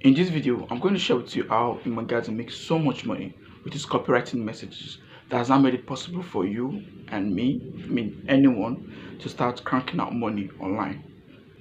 In this video, I'm going to share with you how Iman makes so much money with his copywriting messages that has now made it possible for you and me, anyone, to start cranking out money online.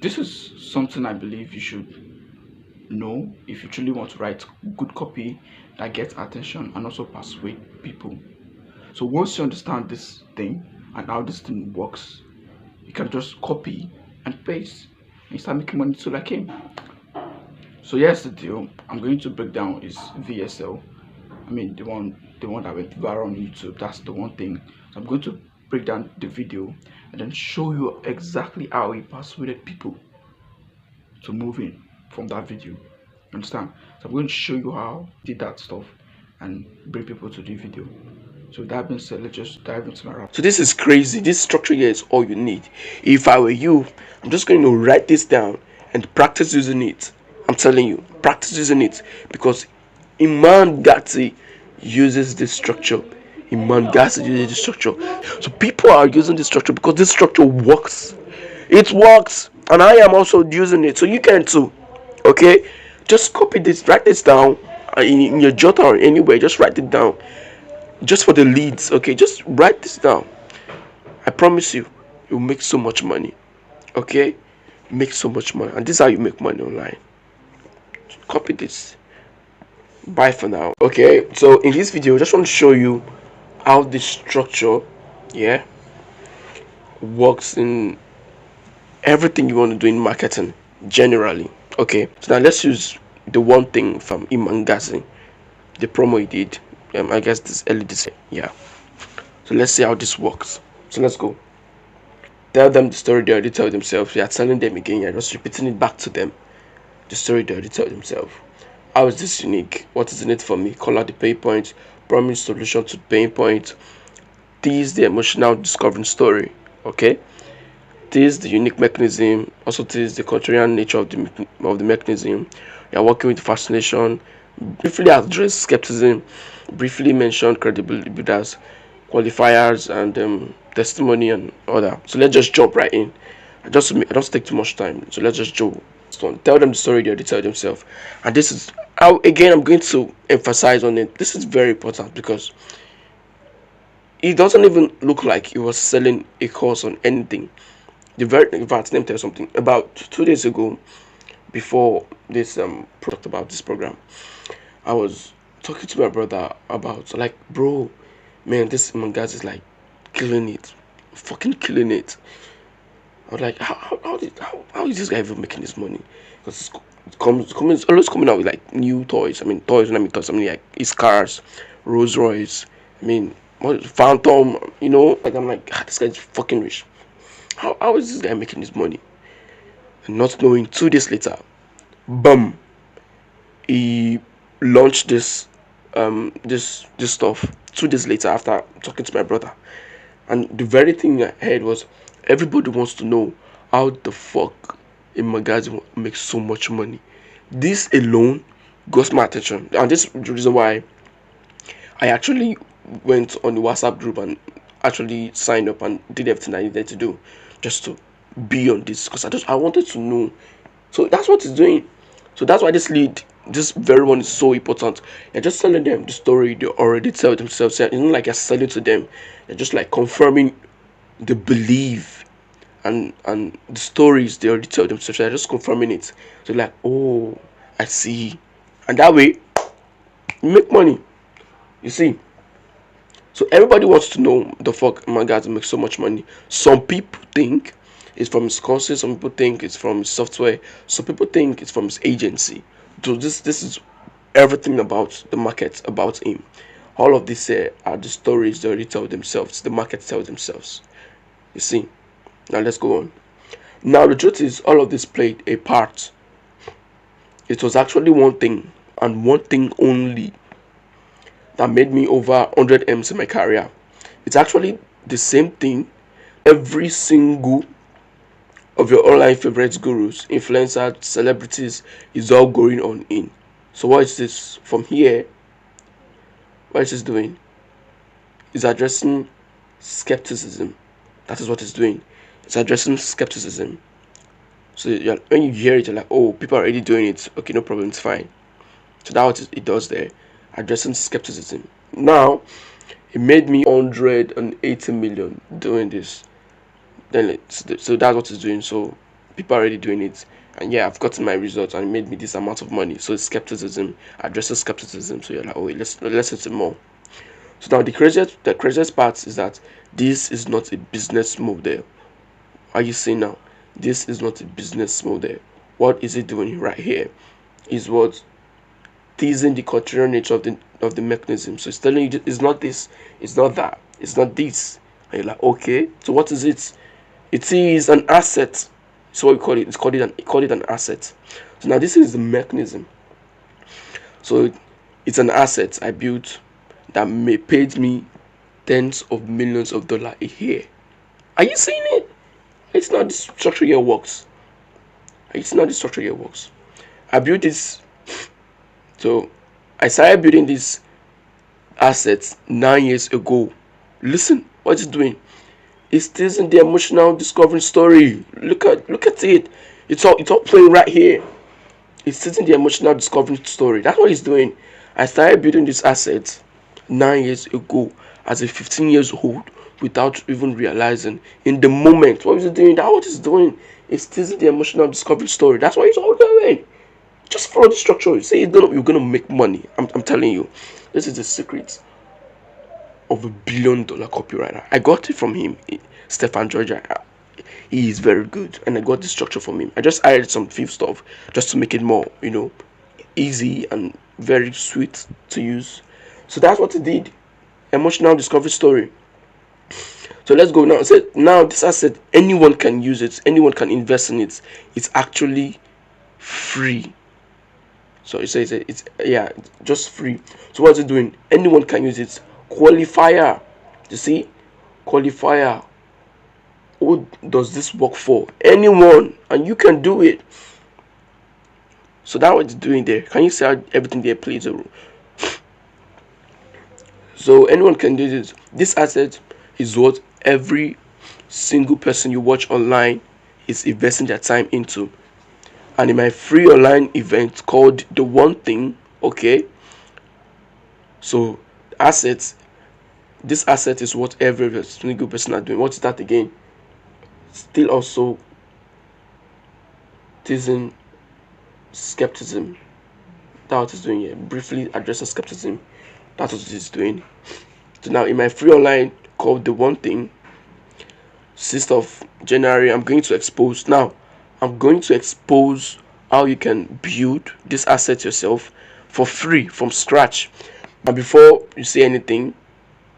This is something I believe you should know if you truly want to write good copy that gets attention and also persuade people. So once you understand this thing and how this thing works, you can just copy and paste and start making money too like him. So here's the deal. I'm going to break down his VSL. The one that went viral on YouTube. That's the one thing. So I'm going to break down the video and then show you exactly how he persuaded people to move in from that video. Understand? So I'm going to show you how he did that stuff and bring people to the video. So with that being said, let's just dive into my rap. So this is crazy. This structure here is all you need. If I were you, I'm just going to write this down and practice using it. I'm telling you, practice using it because Iman Gatti uses this structure. Iman Gatti uses this structure. So people are using this structure because this structure works. It works, and I am also using it. So you can too. Okay, just copy this, write this down in your jotter or anywhere. Just write it down just for the leads. Okay, just write this down. I promise you, you'll make so much money. Okay, make so much money, and this is how you make money online. Copy this. Bye for now. Okay, so in this video I just want to show you how this structure, yeah, works in everything you want to do in marketing generally. Okay, so now let's use the one thing from Iman Ghazi, the promo he did, I guess this early this year. Yeah, so let's see how this works. So let's go. Tell them the story they already tell themselves. You are telling them again, you're just repeating it back to them. The story they already tell themselves. How is this unique? What is in it for me? Call out the pain point, promise solution to pain point. Tease the emotional discovering story. Okay? Tease the unique mechanism. Also tease the contrarian nature of the mechanism. You are working with fascination. Briefly address skepticism. Briefly mention credibility builders, qualifiers, and testimony and other. So let's just jump right in. I don't take too much time. So let's just jump. Tell them the story they already tell themselves. And this is how again I'm going to emphasize on it. This is very important because it doesn't even look like he was selling a course on anything. The very in fact, let me tell you something. About 2 days ago, before this talked about this program, I was talking to my brother about like, bro, man, this Mangas is like killing it, fucking killing it. I was like, how is this guy even making this money? Because it's always coming out with like new toys. I mean, toys. When I mean toys, I mean like his cars, Rolls Royce. I mean, Phantom. You know, like I'm like, this guy's fucking rich. How is this guy making this money? And not knowing, 2 days later, boom, he launched this stuff. 2 days later, after talking to my brother, and the very thing I heard was everybody wants to know how the fuck a magazine makes so much money. This alone got my attention, and this is the reason why I actually went on the WhatsApp group and actually signed up and did everything I needed to do just to be on this because I wanted to know. So that's what it's doing. So that's why this very one is so important. You're just telling them the story they already tell themselves. It's not like you're selling to them. You're just like confirming the belief and the stories they already tell themselves. They're just confirming it. So like, oh, I see, and that way you make money. You see. So everybody wants to know the fuck my guy makes so much money. Some people think it's from his courses. Some people think it's from his software. Some people think it's from his agency. So this is everything about the market, about him. All of these are the stories they already tell themselves. The market tells themselves. You see. Now let's go on. Now the truth is, all of this played a part. It was actually one thing and one thing only that made me over 100 M's in my career. It's actually the same thing every single of your online favorites, gurus, influencers, celebrities is all going on in. So what is this? From here, what is this doing? It's addressing skepticism. That is what it's doing. It's addressing skepticism. So when you hear it, you're like, oh, people are already doing it. Okay, no problem, it's fine. So that's what it does there, addressing skepticism. Now, it made me 180 million doing this. So that's what it's doing. So people are already doing it, and yeah, I've gotten my results, and it made me this amount of money. So it's skepticism, addresses skepticism. So you're like, oh, wait, let's listen more. So now the craziest part is that this is not a business model. Are you seeing now? This is not a business model. What is it doing right here? Is what teasing the cultural nature of the mechanism. So it's telling you it's not this, it's not that, it's not this. And you're like, okay, so what is it? It is an asset. So what we call it? Call it an asset. So now this is the mechanism. So it's an asset I built that may paid me tens of millions of dollars a year. Are you seeing it? It's not the structure here works. It's not the structure here works. I built this. So I started building this asset 9 years ago. Listen, what it's doing? It's teasing the emotional discovery story. Look at it. It's all playing right here. It's teasing the emotional discovery story. That's what it's doing. I started building this asset 9 years ago as a 15 years old without even realizing in the moment what is it doing. That's what it's doing. It's teasing the emotional discovery story. That's what it's all doing. Just follow the structure. You say you're gonna make money. I'm telling you, this is the secret of $1 billion copywriter. I got it from him, Stefan Georgia. He is very good, and I got the structure from him. I just added some few stuff just to make it more, easy and very sweet to use. So that's what he did. Emotional discovery story. So let's go now. So now this asset, anyone can use it. Anyone can invest in it. It's actually free. So it says it's yeah, just free. So what's it doing? Anyone can use it. Qualifier. You see, qualifier. Who does this work for? Anyone, and you can do it. So that's what it's doing there. Can you see how everything there plays a role? So anyone can do this. This asset is what every single person you watch online is investing their time into. And in my free online event called The One Thing, okay. So assets, this asset is what every single person are doing. What is that again? Still also teasing skepticism. That's what it's doing here. Briefly addressing skepticism. That's what it's doing. So now in my free online called The One Thing, 6th of January, I'm going to expose how you can build this asset yourself for free from scratch. And before you say anything,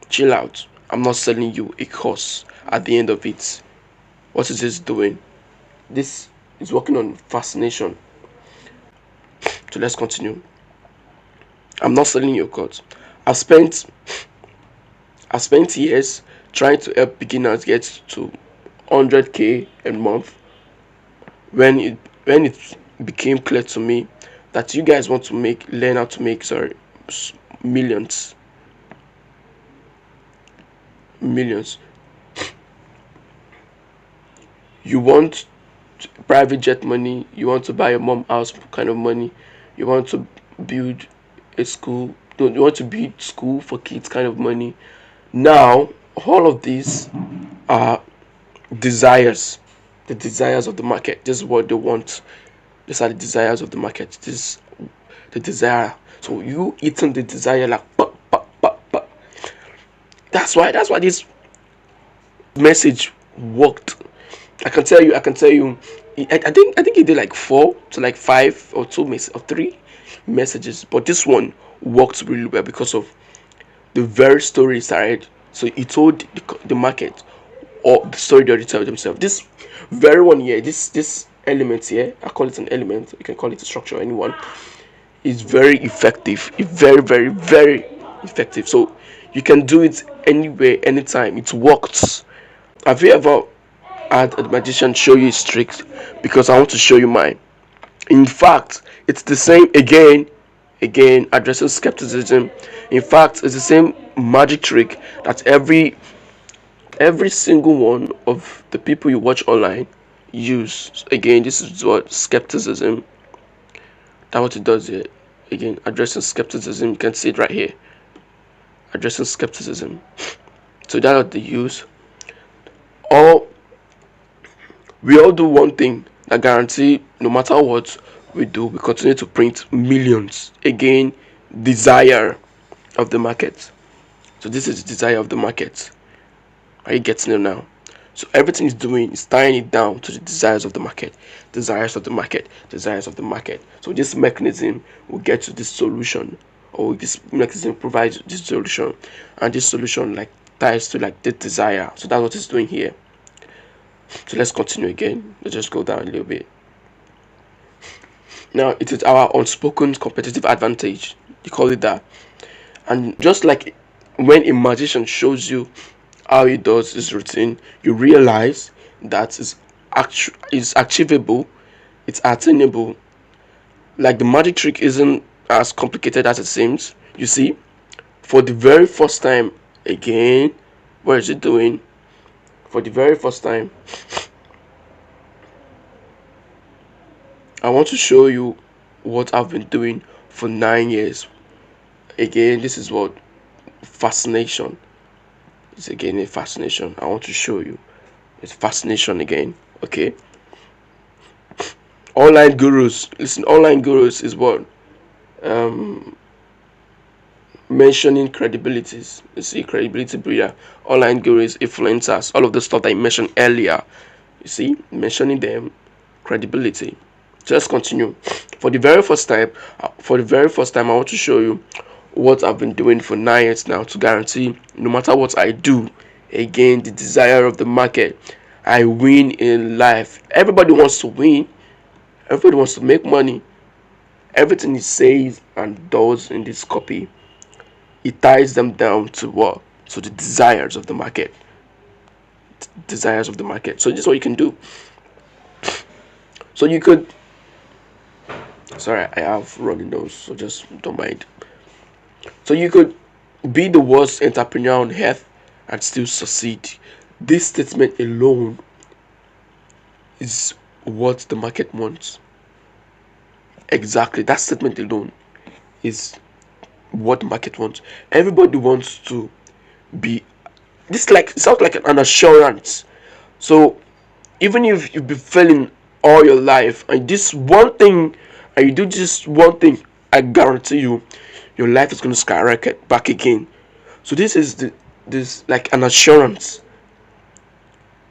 chill out. I'm not selling you a course at the end of it. What is this doing? This is working on fascination. So let's continue. I'm not selling you a course. I've spent I've spent years trying to help beginners get to 100K a month. When it became clear to me that you guys want to learn how to make millions, millions. You want private jet money. You want to buy your mom house kind of money. You want to build a school. You want to build school for kids kind of money. Now all of these are desires, the desires of the market. This is what they want. These are the desires of the market. This is the desire. So you eating the desire like pa, pa, pa, pa. That's why this message worked. I can tell you. I think he did like 4 to like 5 or 2 or 3 messages, but this one worked really well because of the very story he started. So he told the market or the story they already tell themselves. This very one here, this element here, I call it an element. You can call it a structure. Anyone is very effective. It's very very very effective. So you can do it anywhere, anytime. It works. Have you ever had a magician show you his tricks? Because I want to show you mine. In fact, it's the same again addressing skepticism. In fact, it's the same magic trick that every single one of the people you watch online use. Again, this is what skepticism. That's what it does here. Again, addressing skepticism. You can see it right here. Addressing skepticism. So that's what they use. All we all do one thing that guarantee no matter what we do, we continue to print millions. Again, desire of the market. So this is the desire of the market. Are you getting it now? So everything is doing is tying it down to the desires of the market, desires of the market, desires of the market. So this mechanism will get to this solution, or this mechanism provides this solution, and this solution like ties to like the desire. So that's what it's doing here. So let's continue again. Let's just go down a little bit. Now it is our unspoken competitive advantage. You call it that. And just like when a magician shows you how he does his routine, you realize that is achievable, it's attainable. Like the magic trick isn't as complicated as it seems. You see, for the very first time, again, what is it doing? For the very first time, I want to show you what I've been doing for 9 years. Again, this is what fascination. It's again a fascination. I want to show you. It's fascination again. Okay. Online gurus. Listen, online gurus is what um mentioning credibilities. You see, credibility breeder, online gurus, influencers, all of the stuff that I mentioned earlier. You see, mentioning them, credibility. So let's continue. For the very first time, I want to show you what I've been doing for 9 years now to guarantee no matter what I do, again, the desire of the market, I win in life. Everybody wants to win, everybody wants to make money. Everything he says and does in this copy, it ties them down to what? So the desires of the market. Desires of the market. So this is what you can do. So you could, sorry, I have running nose, so just don't mind. So you could be the worst entrepreneur on earth and still succeed. This statement alone is what the market wants. Exactly, that statement alone is what the market wants. Everybody wants to be this, like it sounds like an assurance. So even if you've been failing all your life and this one thing, and you do just one thing, I guarantee you your life is going to skyrocket back again. So this is this like an assurance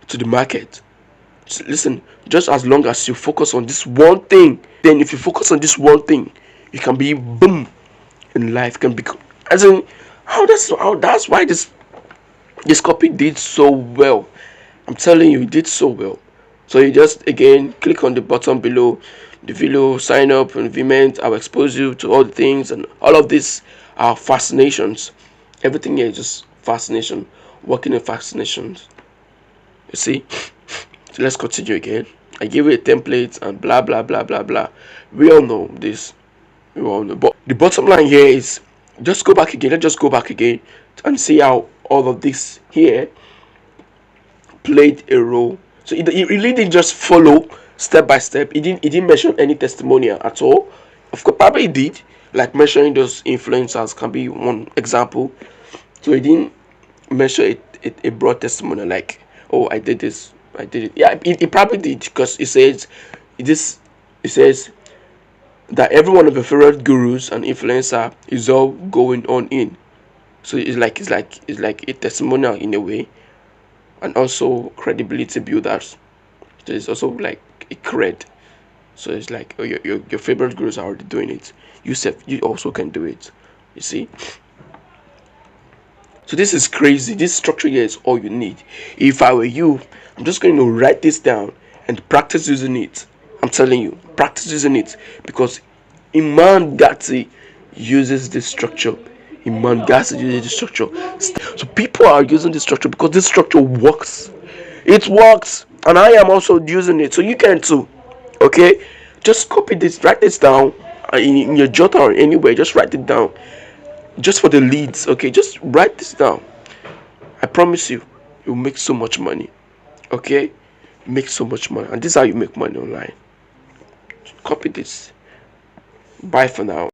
to the market. So listen, just as long as you focus on this one thing, then if you focus on this one thing, you can be boom in life. Can be as in how that's why this copy did so well. I'm telling you, it did so well. So you just again click on the button below the video, sign up and Vment. I'll expose you to all the things, and all of these are fascinations. Everything here is just fascination, working in fascinations. You see? So let's continue again. I give you a template and blah blah blah blah blah. We all know this. We all know. But the bottom line here is just go back again. Let's just go back again and see how all of this here played a role. So it really didn't just follow step by step. It didn't mention any testimonial at all. Of course, probably it did. Like mentioning those influencers can be one example. So it didn't mention a broad testimonial like, oh, I did this, I did it. Yeah, it probably did because it says that every one of your favorite gurus and influencer is all going on in. So it's like a testimonial in a way, and also credibility builders. So it's also like a cred. So it's like, oh, your favorite gurus are already doing it. You also can do it. You see. So this is crazy. This structure here is all you need. If I were you, I'm just going to write this down and practice using it. I'm telling you, practice using it because Iman Gatti uses this structure. Iman Gatti uses this structure. So people are using this structure because this structure works. It works, and I am also using it. So you can too. Okay, just copy this, write this down in your jotter or anywhere. Just write it down. Just for the leads, okay, just write this down. I promise you, you'll make so much money. Okay, make so much money, and this is how you make money online. Copy this. Bye for now.